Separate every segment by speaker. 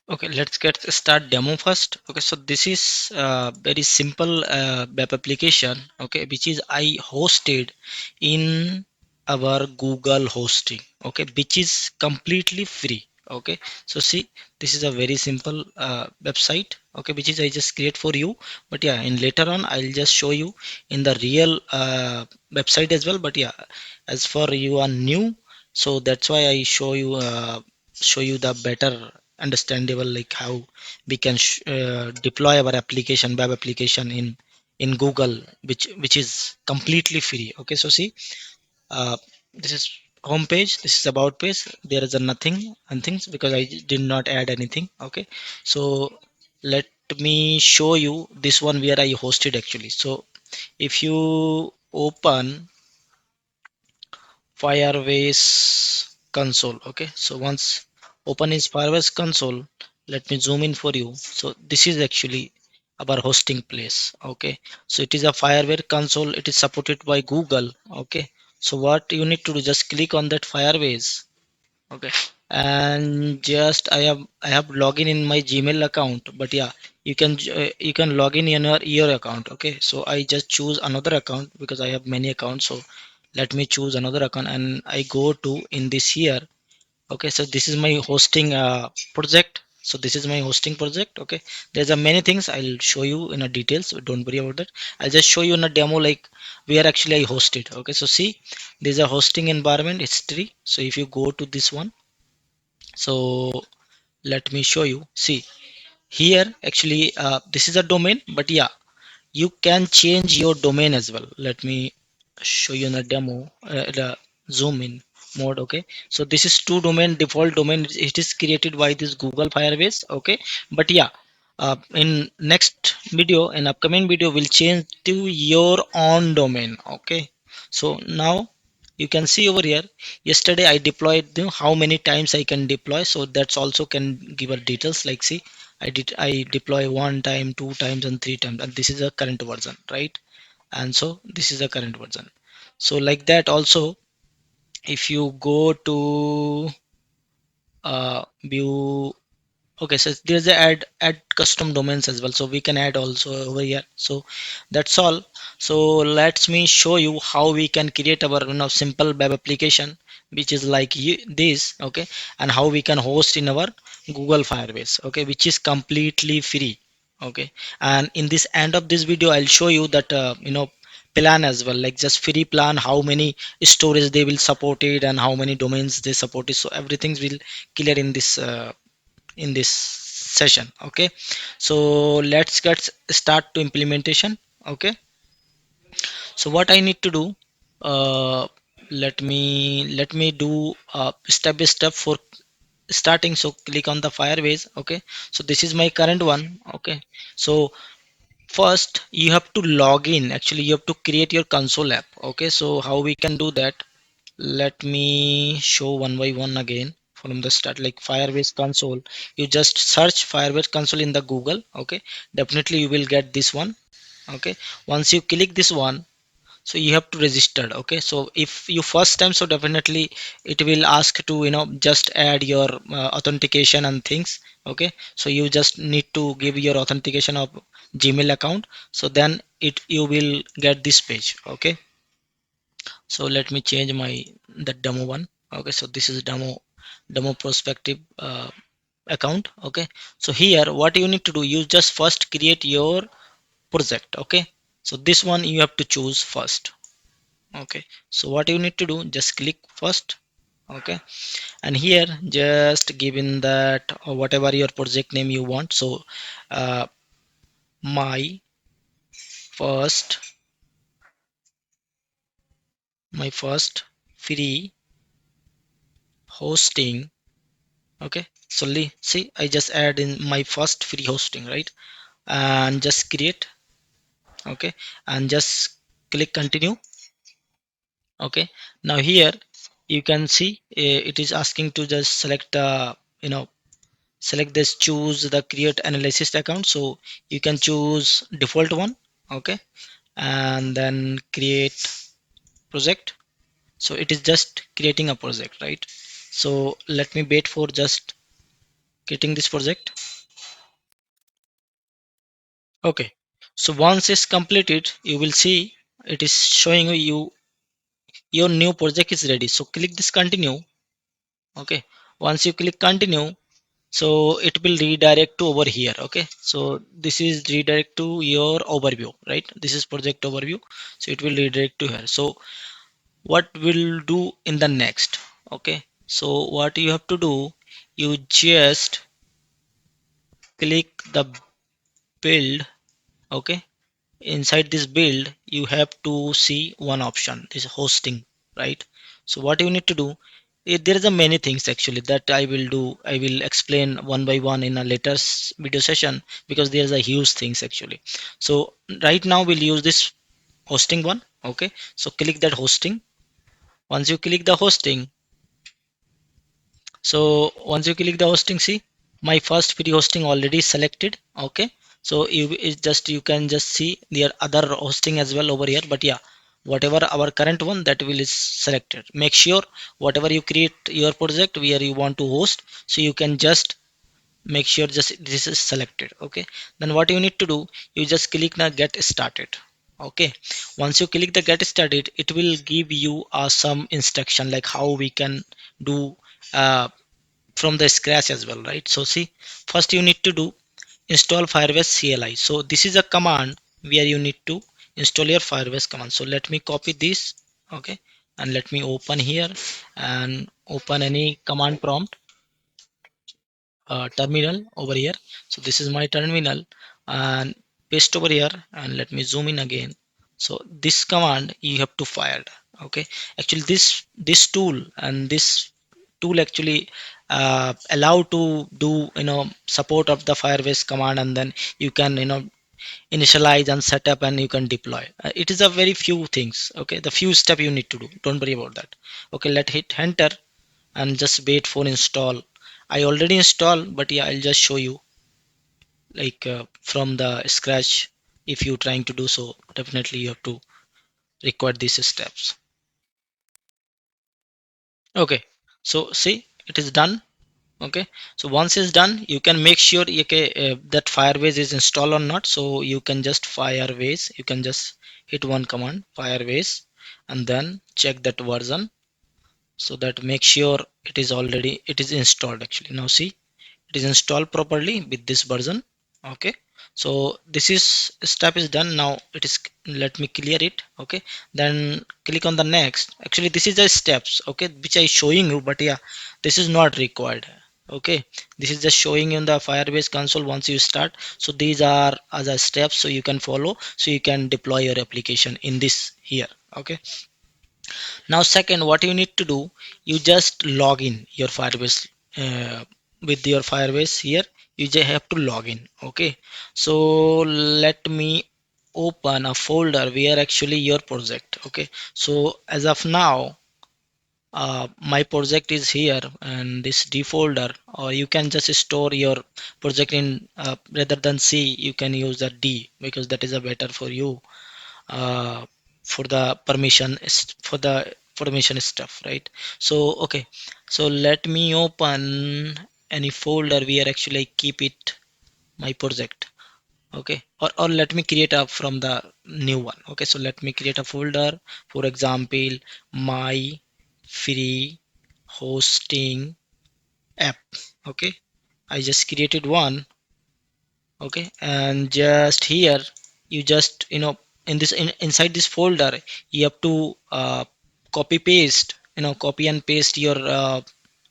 Speaker 1: Okay, let's get start demo first. Okay, so this is very simple web application. Okay, which is I hosted in our Google hosting. Okay, which is completely free. Okay, so see, this is a very simple website. Okay, which is I just create for you. But yeah, in later on I'll just show you in the real website as well. But yeah, as for you are new, so that's why I show you the better understandable like how we can deploy our application web application in Google, which is completely free. Okay, so see, uh, this is home page, this is about page, there is a nothing and things because I did not add anything. Okay, so let me show you this one where I hosted actually. So if you open Firebase console. Okay, so once open is Firebase console, let me zoom in for you. So this is actually our hosting place. Okay, so it is a Firebase console, it is supported by Google. Okay, so what you need to do, just click on that Firebase. Okay, and just I have login in my Gmail account, but yeah, you can log in your account. Okay, so I just choose another account because I have many accounts. So let me choose another account and I go to in this here. Okay, so this is my hosting project. So this is my hosting project. Okay, there's a many things I'll show you in a details, so don't worry about that. I'll just show you in a demo like where actually I host it. Okay, so see, there's a hosting environment history. So if you go to this one, so let me show you. See here actually this is a domain, but yeah, you can change your domain as well. Let me show you in a demo, the zoom in mode. Okay, so this is two domain, default domain, it is created by this Google Firebase. Okay, but yeah, in next video, in upcoming video, will change to your own domain. Okay, so now you can see over here, yesterday I deployed how many times I can deploy, so that's also can give a details like see, I deploy one time, two times and three times, and this is a current version, right? And so this is the current version. So like that also, if you go to view. Okay, so there's a add custom domains as well, so we can add also over here. So that's all. So let me show you how we can create our simple web application which is like this. Okay, and how we can host in our Google Firebase. Okay, which is completely free. Okay, and in this end of this video I'll show you that plan as well, like just free plan, how many storage they will support it and how many domains they support it. So everything will clear in this session. Okay, so let's get start to implementation. Okay, so what I need to do, uh, let me do step by step for starting. So click on the Firebase. Okay, so this is my current one. Okay, so first you have to log in, actually you have to create your console app. Okay, so how we can do that, let me show one by one again from the start. Like Firebase console, you just search Firebase console in the Google. Okay, definitely you will get this one. Okay, once you click this one, so you have to register. Okay, so if you first time, so definitely it will ask to just add your authentication and things. Okay, so you just need to give your authentication of Gmail account, so then it you will get this page. Okay, so let me change my the demo one. Okay, so this is demo prospective account. Okay, so here what you need to do, you just first create your project. Okay, so this one you have to choose first. Okay, so what you need to do, just click first. Okay, and here just give in that whatever your project name you want. So uh, my first my first free hosting. Okay, so see, I just add in my first free hosting, right? And just create. Okay, and just click continue. Okay, now here you can see it is asking to just select select this, choose the create analysis account. So you can choose default one. Okay, and then create project. So it is just creating a project, right? So let me wait for just creating this project. Okay, so once it's completed, you will see it is showing you your new project is ready. So click this continue. Okay, once you click continue, so it will redirect to over here. Okay, so this is redirect to your overview, right? This is project overview, so it will redirect to here. So what we'll do in the next? Okay, so what you have to do, you just click the build. Okay, inside this build you have to see one option, this hosting, right? So what you need to do, there is a many things actually that I will do. I will explain one by one in a later video session, because there's a huge things actually. So right now we'll use this hosting one. Okay, so click that hosting. Once you click the hosting, so once you click the hosting, see my first free hosting already selected. Okay, so you it's just you can just see their other hosting as well over here, but yeah, whatever our current one that will is selected. Make sure whatever you create your project where you want to host, so you can just make sure just this is selected. Okay, then what you need to do, you just click now get started. Okay, once you click the get started, it will give you some instruction like how we can do uh, from the scratch as well, right? So see, first you need to do install Firebase CLI. So this is a command where you need to install your Firebase command. So let me copy this. Okay, and let me open here and open any command prompt terminal over here. So this is my terminal, and paste over here, and let me zoom in again. So this command you have to fire. Okay, actually this tool and this tool actually allow to do support of the Firebase command, and then you can initialize and set up and you can deploy. It is a very few things. Okay, the few step you need to do, don't worry about that. Okay, let hit enter and just wait for install. I already installed, but yeah, I'll just show you like from the scratch. If you're trying to do so, definitely you have to record these steps. Okay, so see it is done. Okay, so once it's done, you can make sure okay, that Firebase is installed or not. So you can just Firebase, you can just hit one command Firebase and then check that version, so that make sure it is already it is installed actually. Now see, it is installed properly with this version. Okay, so this is step is done. Now it is, let me clear it. Okay, then click on the next. Actually this is the steps, okay, which I showing you, but yeah, this is not required. Okay, this is just showing you in the Firebase console once you start. So these are other steps, so you can follow, so you can deploy your application in this here. Okay, now second, what you need to do, you just log in your Firebase with your Firebase here. You just have to log in. Okay, so let me open a folder where actually your project. Okay, so as of now my project is here and this D folder, or you can just store your project in rather than C, you can use the D, because that is a better for you uh, for the for the permission stuff, right? So okay, so let me open any folder where actually I keep it my project. Okay, or let me create a from the new one. Okay, so let me create a folder, for example, my free hosting app. Okay, I just created one. Okay, and just here you just in this inside this folder you have to copy paste, copy and paste your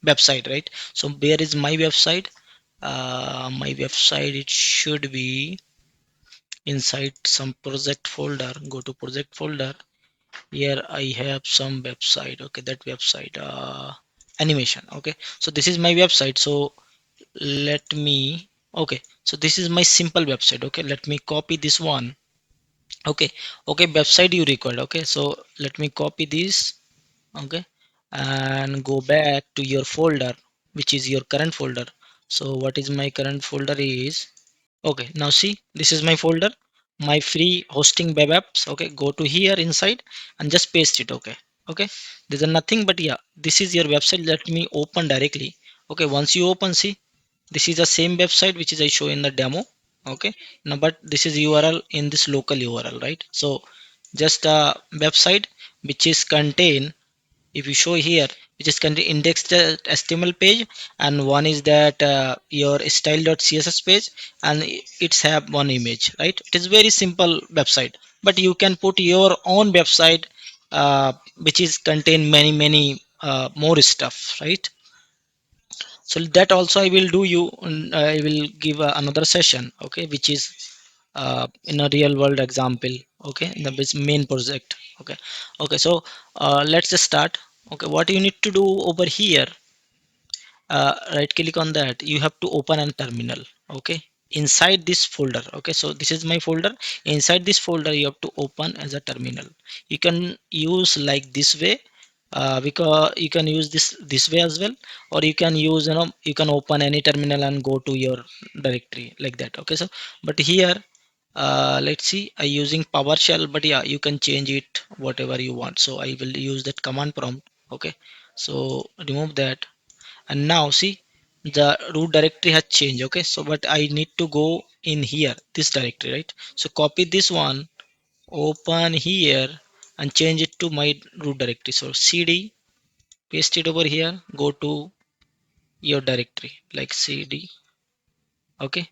Speaker 1: website, right? So where is my website? My website, it should be inside some project folder. Go to project folder. Here I have some website. Okay, that website animation. Okay, so this is my website. So let me, okay, so this is my simple website. Okay, let me copy this one. Okay, okay, website you required. Okay, so let me copy this. Okay, and go back to your folder, which is your current folder. So what is my current folder is, okay, now see, this is my folder, my free hosting web apps. Okay, go to here inside and just paste it. Okay, okay, there's a nothing, but yeah, this is your website. Let me open directly. Okay, once you open, see, This is the same website which is I show in the demo. Okay, now but this is URL in this local URL, right? So just a website which is contain, if you show here, which is contain index.html page, and one is that your style.css page, and it's have one image, right? It is very simple website, but you can put your own website which is contain many more stuff, right? So that also I will do you, I will give another session, okay, which is in a real world example, okay, in the main project. Okay, okay, so let's just start. Okay, what you need to do over here, right click on that, you have to open a terminal. Okay, inside this folder, okay, so this is my folder. Inside this folder you have to open as a terminal. You can use like this way, because you can use this way as well, or you can use, you can open any terminal and go to your directory like that. Okay, so but here let's see, I using PowerShell, but yeah, you can change it whatever you want. So I will use that command prompt. Okay, so remove that, and now see, the root directory has changed. Okay, so but I need to go in here this directory, right? So copy this one, open here, and change it to my root directory. So cd, paste it over here, go to your directory like cd. Okay,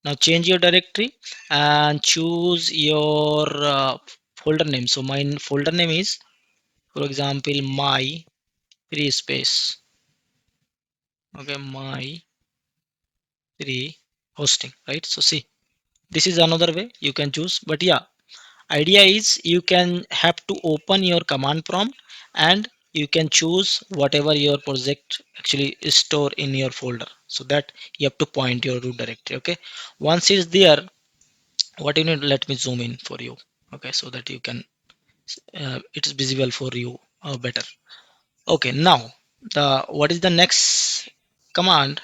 Speaker 1: now change your directory and choose your folder name. So my folder name is, for example, my free space. Okay, my free hosting, right? So see, this is another way you can choose, but yeah, idea is you can have to open your command prompt, and you can choose whatever your project actually is store in your folder, so that you have to point your root directory. Okay, once it's there, what you need, let me zoom in for you. Okay, so that you can it is visible for you better. Okay, now the what is the next command?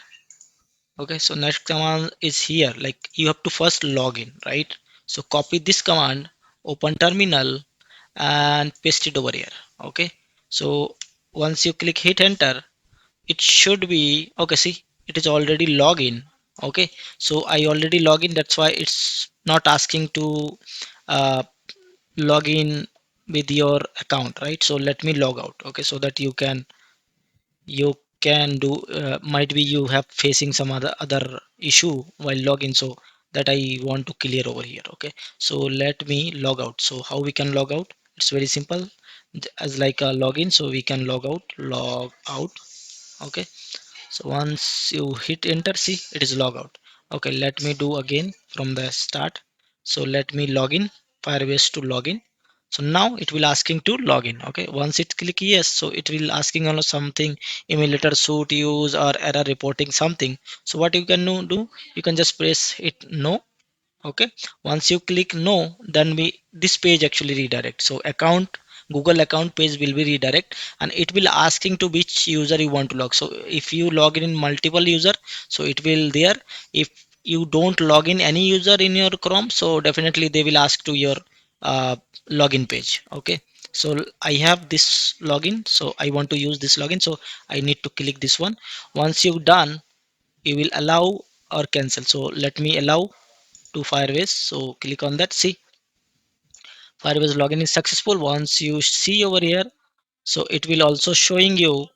Speaker 1: Okay, so next command is here, like you have to first log in, right? So copy this command, open terminal, and paste it over here. Okay, so once you click hit enter, it should be okay. See, it is already login. Okay, so I already log in, that's why it's not asking to uh, log in with your account, right? So let me log out. Okay, so that you can do, might be you have facing some other issue while login, so that I want to clear over here. Okay, so let me log out. So how we can log out? It's very simple, as like a login, so we can log out. Okay, so once you hit enter, see, it is log out. Okay, let me do again from the start. So let me log in, Firebase to login. So now it will asking to login. Okay, once it click yes, so it will asking on something, emulator should use or error reporting something. So what you can do, you can just press it no. Okay, once you click no, then we this page actually redirect. So account, Google account page will be redirect, and it will asking to which user you want to log. So if you log in multiple user, so it will there. If you don't log in any user in your Chrome, so definitely they will ask to your uh, login page. Okay, so I have this login, so I want to use this login, so I need to click this one. Once you've done, you will allow or cancel. So let me allow to Firebase. So click on that. See, Firebase login is successful. Once you see over here, so it will also showing you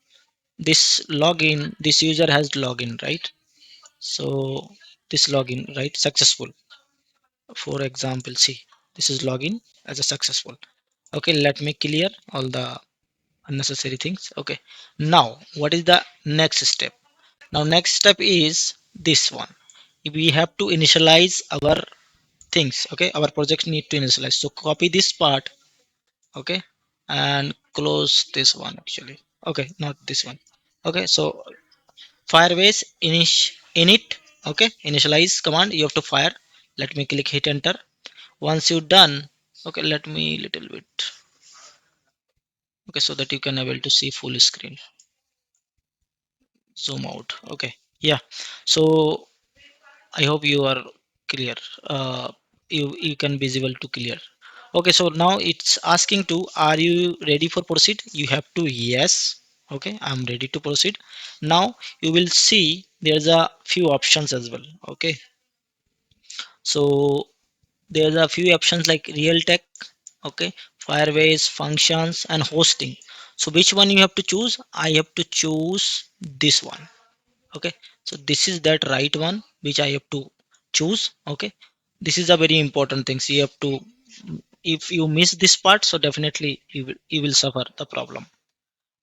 Speaker 1: this login. This user has login, right? So this login, right, successful. For example, see, this is login as a successful. Okay, let me clear all the unnecessary things. Okay, now what is the next step? Now next step is this one. We have to initialize our things. Okay, our project need to initialize, so copy this part. Okay, and close this one actually. Okay, not this one. Okay, so Firebase init. Okay, initialize command you have to fire. Let me click hit enter. Once you done, okay, let me little bit, okay, so that you can able to see full screen. Zoom out. Okay, yeah, so I hope you are clear. You can visible to clear. Okay, so now it's asking to, are you ready for proceed? You have to yes. Okay, I'm ready to proceed. Now you will see there's a few options as well. Okay, so there's a few options like Realtek, okay, Firebase, functions, and hosting. So which one you have to choose? I have to choose this one. Okay, so this is that right one which I have to choose. Okay, this is a very important thing. So you have to, if you miss this part, so definitely you will suffer the problem.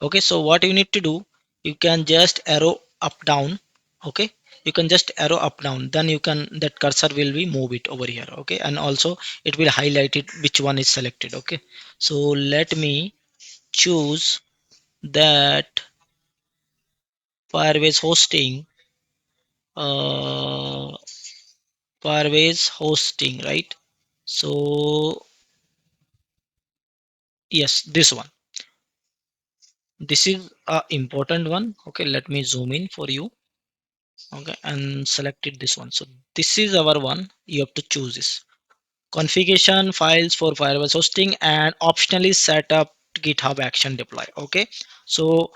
Speaker 1: Okay, so what you need to do, you can just arrow up down. Okay, you can just arrow up down, then you can, that cursor will be move it over here. Okay, and also it will highlight it which one is selected. Okay, so let me choose that Firebase hosting, uh Firebase hosting, right? So yes, this one, this is a important one. Okay, let me zoom in for you. Okay, and selected this one. So this is our one. You have to choose this configuration files for Firebase hosting, and optionally set up GitHub action deploy. Okay, so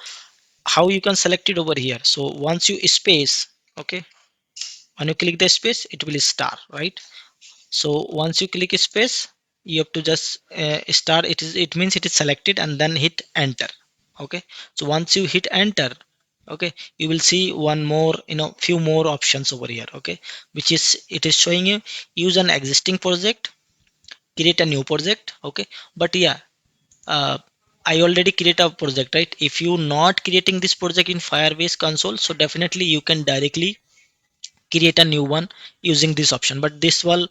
Speaker 1: how you can select it over here? So once you space, okay, when you click the space, it will star, right? So once you click space, you have to just start it, is it means it is selected, and then hit enter. Okay, so once you hit enter, okay, you will see one more, few more options over here. Okay, which is, it is showing you use an existing project, create a new project. Okay, but yeah, uh, I already create a project, right? If you not creating this project in Firebase console, so definitely you can directly create a new one using this option. But this will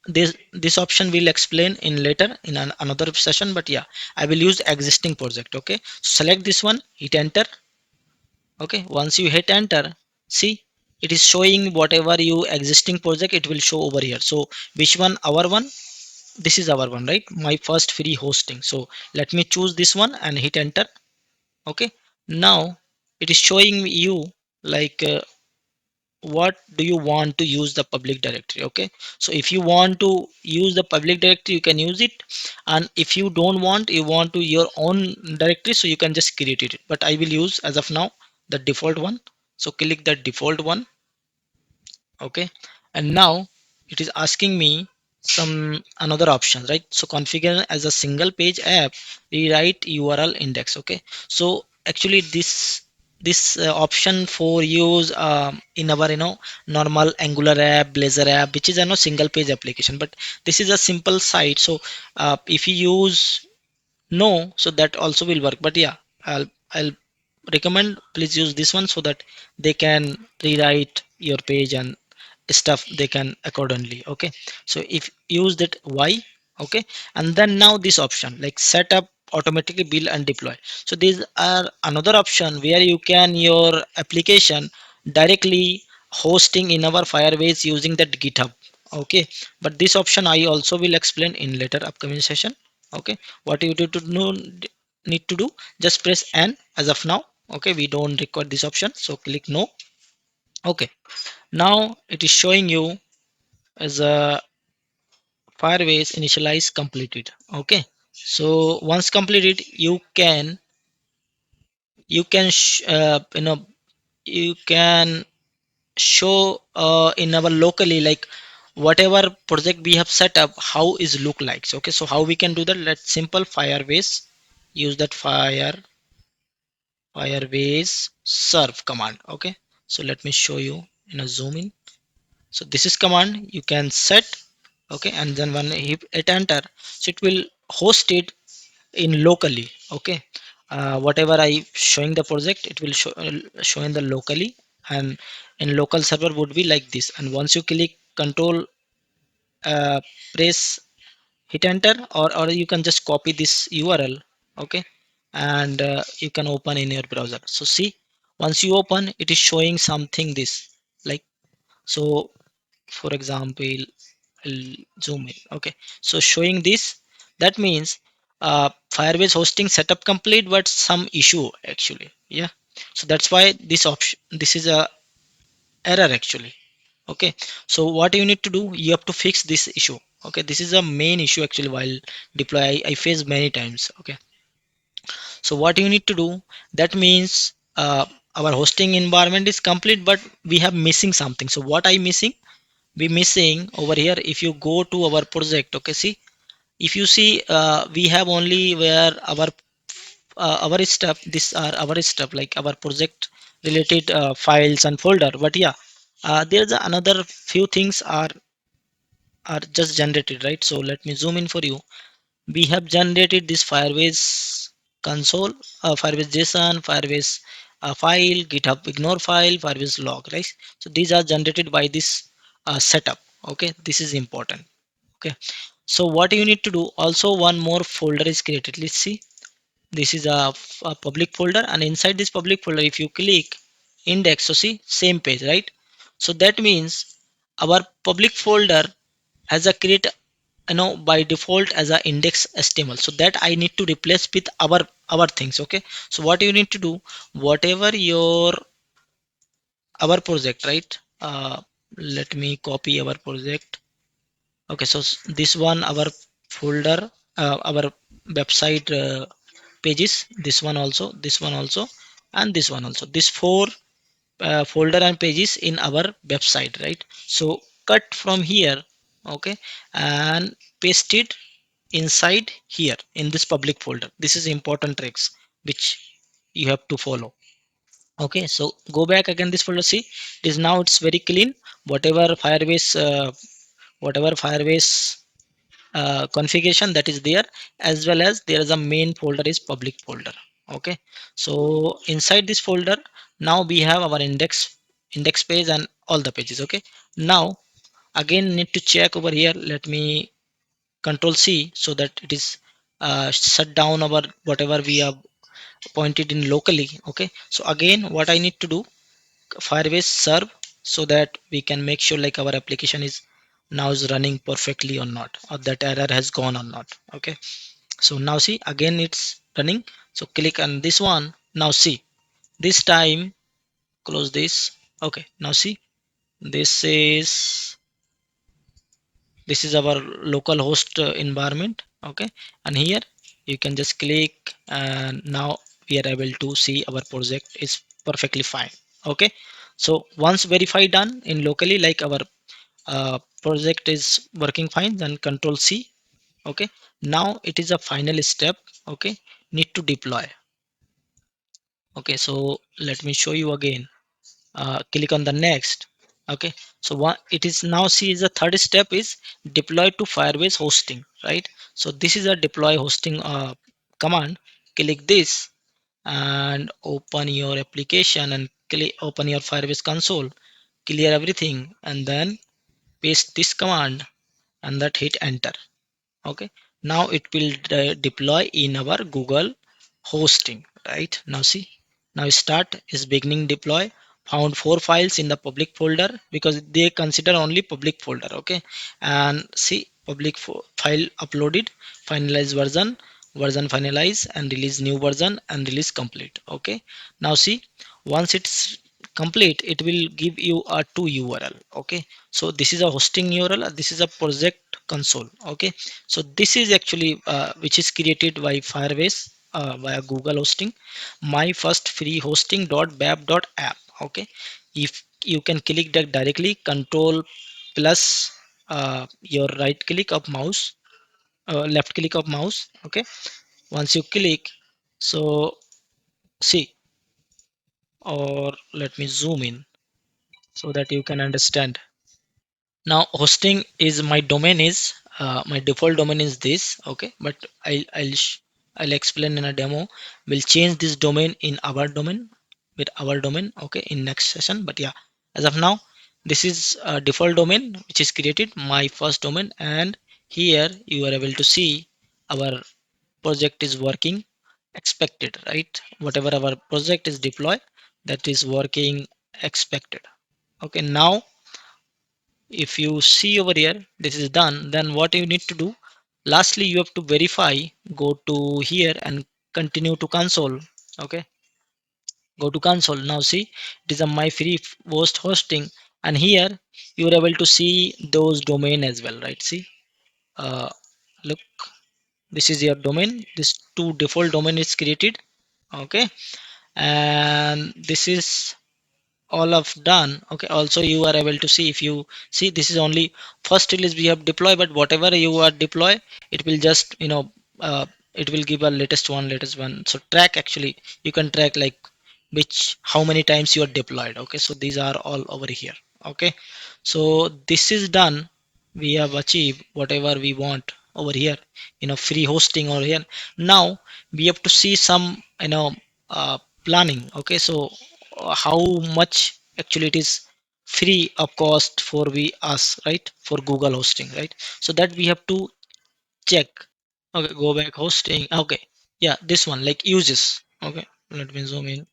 Speaker 1: this option will explain in later in another session. But yeah, I will use existing project. Okay, select this one, hit enter. Okay, once you hit enter, see, it is showing whatever you existing project, it will show over here. So which one? Our one, this is our one, right? My first free hosting. So let me choose this one and hit enter. Okay, now it is showing you like, what do you want to use the public directory. Okay, so if you want to use the public directory, you can use it, and if you don't want, you want to your own directory, so you can just create it. But I will use as of now the default one. So click the default one. Okay, and now it is asking me some another options, right? So configure as a single page app, rewrite URL index. Okay, so actually this option for use in our, normal Angular app, Blazor app, which is a, single page application. But this is a simple site. So if you use no, so that also will work. But yeah, I'll recommend please use this one, so that they can rewrite your page and stuff they can accordingly. Okay, so if use that y. Okay, and then now this option like set up automatically build and deploy. So these are another option where you can your application directly hosting in our Firebase using that GitHub. Okay, but this option I also will explain in later upcoming session. Okay, what you need to do, just press n as of now. Okay, we don't require this option, so click no. Okay, now it is showing you as a Firebase initialize completed. Okay, so once completed, you can show in our locally, like whatever project we have set up, how is look like. So, okay, so how we can do that? Let's simple Firebase, use that Firebase serve command. Okay, so let me show you in a zoom in. So this is command you can set. Okay, and then when you hit enter, so it will host it in locally. Okay, whatever I showing the project, it will show in the locally, and in local server would be like this. And once you click control, press hit enter, or you can just copy this URL. Okay, and you can open in your browser. So see, once you open, it is showing something this, like, so for example, I'll zoom in. Okay, so showing this, that means Firebase hosting setup complete, but some issue actually. Yeah, so that's why this option, this is a error actually. Okay, so what you need to do, you have to fix this issue. Okay, this is a main issue actually while deploy. I face many times. Okay, so what you need to do, that means our hosting environment is complete, but we have missing something. So what I missing, we missing over here. If you go to our project, okay, see, if you see, we have only where our stuff, this are our stuff like our project related files and folder. But yeah, there's another few things are just generated, right? So let me zoom in for you. We have generated this Firebase console, Firebase JSON, Firebase file, GitHub ignore file, Firebase log, right? So these are generated by this setup. Okay, this is important. Okay, so what you need to do, also one more folder is created. Let's see. This is a public folder, and inside this public folder, if you click index, so see same page, right? So that means our public folder has a create, by default as a index html, so that I need to replace with our things. Okay, so what you need to do, whatever your our project, right? Let me copy our project. Okay, so this one our folder, our website pages, this one also, this one also, and this one also, this four folder and pages in our website, right? So cut from here, okay, and paste it inside here in this public folder. This is important tricks which you have to follow. Okay, so go back again this folder, see, it is now it's very clean. Whatever firebase whatever firebase configuration that is there, as well as there is a main folder is public folder. Okay, so inside this folder, now we have our index page and all the pages. Okay, now again need to check over here. Let me control C so that it is shut down our whatever we have pointed in locally. Okay, so again what I need to do, Firebase serve, so that we can make sure like our application is now is running perfectly or not, or that error has gone or not. Okay, so now see again it's running. So click on this one. Now see, this time close this. Okay, now see, this is this is our local host environment. Okay, and here you can just click, and now we are able to see our project is perfectly fine. Okay, so once verify done in locally, like our project is working fine, then control C. Okay, now it is a final step. Okay, need to deploy. Okay, so let me show you again. Click on the next. Okay, so what it is now, see, is the third step is deploy to Firebase hosting, right? So this is a deploy hosting command. Click this and open your application and click open your Firebase console, clear everything, and then paste this command, and that hit enter. Okay, now it will deploy in our Google hosting, right? Now see, now start is beginning deploy. Found four files in the public folder because they consider only public folder. Okay, and see public file uploaded, finalize version finalize, and release new version, and release complete. Okay, now see, once it's complete, it will give you a two URL. Okay, so this is a hosting URL, this is a project console. Okay, so this is actually which is created by Firebase via Google hosting. My first free hosting .bab.app. Okay, if you can click that directly, control plus your right click of mouse, left click of mouse. Okay, once you click, so see, or let me zoom in so that you can understand. Now hosting is my domain is my default domain is this. Okay, but I'll explain in a demo. We'll change this domain in our domain with our domain. Okay, in next session. But yeah, as of now, this is a default domain which is created, my first domain, and here you are able to see our project is working expected, right? Whatever our project is deployed, that is working expected. Okay, now if you see over here, this is done, then what you need to do, lastly you have to verify, go to here and continue to console. Okay, go to console. Now see, it is a my free host hosting, and here you are able to see those domain as well, right? See, uh, look, this is your domain, this two default domain is created. Okay, and this is all of done. Okay, also you are able to see, if you see, this is only first release we have deploy, but whatever you are deploy, it will just uh, it will give a latest one. So track, actually you can track like which how many times you are deployed. Okay, so these are all over here. Okay, so this is done. We have achieved whatever we want over here, free hosting over here. Now we have to see some planning. Okay, so how much actually it is free of cost for we us, right, for Google hosting, right? So that we have to check. Okay, go back hosting. Okay, yeah, this one like uses. Okay, let me zoom in.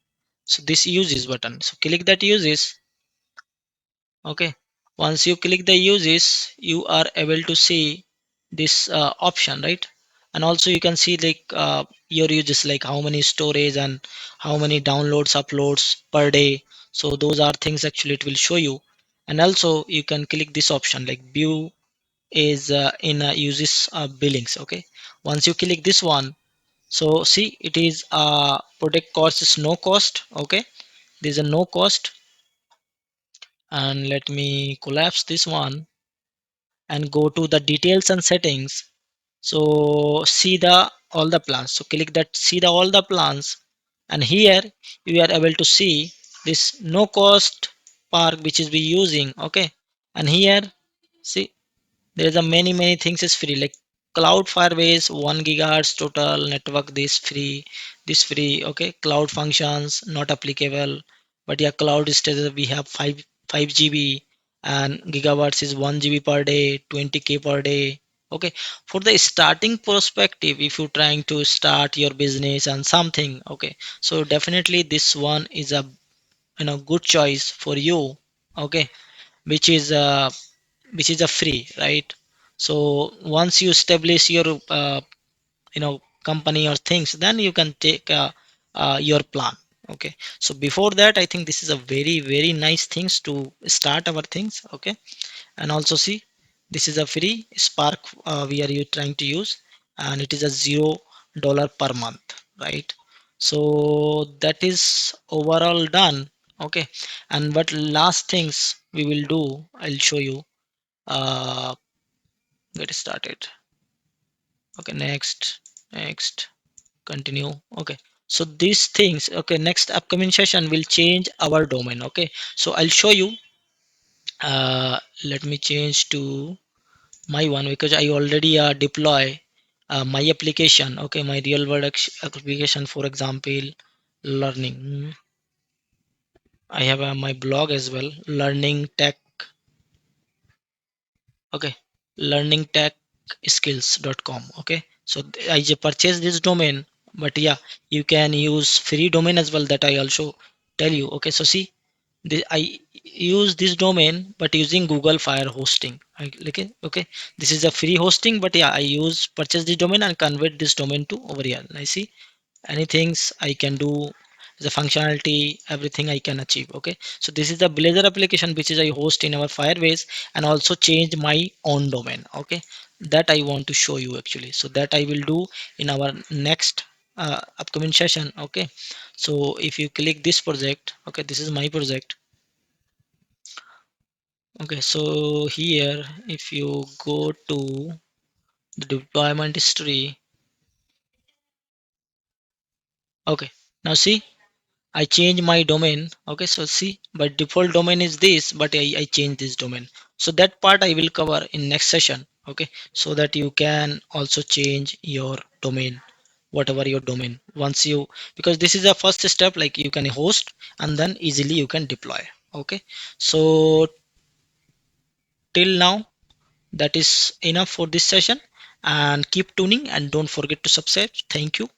Speaker 1: So this uses button, so click that uses. Okay, once you click the uses, you are able to see this option, right? And also you can see like your uses, like how many storage and how many downloads uploads per day. So those are things actually it will show you. And also you can click this option like view is in uses billings. Okay, once you click this one, so see it is product cost is no cost. Okay, there's a no cost. And let me collapse this one and go to the details and settings. So see the all the plans, so click that see the all the plans. And here you are able to see this no cost park which is we using. Okay, and here see there is a many things is free, like cloud firebase 1 gigahertz total network, this free. Okay, cloud functions not applicable, but yeah, cloud storage we have 5 GB, and gigabytes is 1 GB per day, 20K per day. Okay, for the starting perspective, if you're trying to start your business and something, okay, so definitely this one is a good choice for you. Okay, which is a free, right? So once you establish your company or things, then you can take your plan. Okay, so before that, I think this is a very nice things to start our things. Okay, and also see this is a free spark we are you trying to use, and it is a $0 per month, right? So that is overall done. Okay, and what last things we will do, I'll show you. uh get started. Okay, next continue. Okay, so these things, okay, next upcoming session will change our domain. Okay, so I'll show you. Let me change to my one, because I already deploy my application. Okay, my real world application, for example, learning. I have my blog as well, learning tech. Okay, learning tech skills.com. Okay, so I just purchased this domain, but yeah, you can use free domain as well, that I also tell you. Okay, so see, I use this domain but using Google Fire hosting. Okay, this is a free hosting, but yeah, I use purchase this domain and convert this domain to over here. I see anything's I can do, the functionality, everything I can achieve. Okay, so this is the Blazor application which is I host in our Firebase, and also change my own domain. Okay, that I want to show you actually, so that I will do in our next upcoming session. Okay, so if you click this project, okay, this is my project. Okay, so here if you go to the deployment history. Okay, now see, I change my domain. Okay, so see, but default domain is this, but I change this domain. So that part I will cover in next session. Okay, so that you can also change your domain, whatever your domain. Once you, because this is the first step, like you can host and then easily you can deploy. Okay, so till now that is enough for this session, and keep tuning and don't forget to subscribe. Thank you.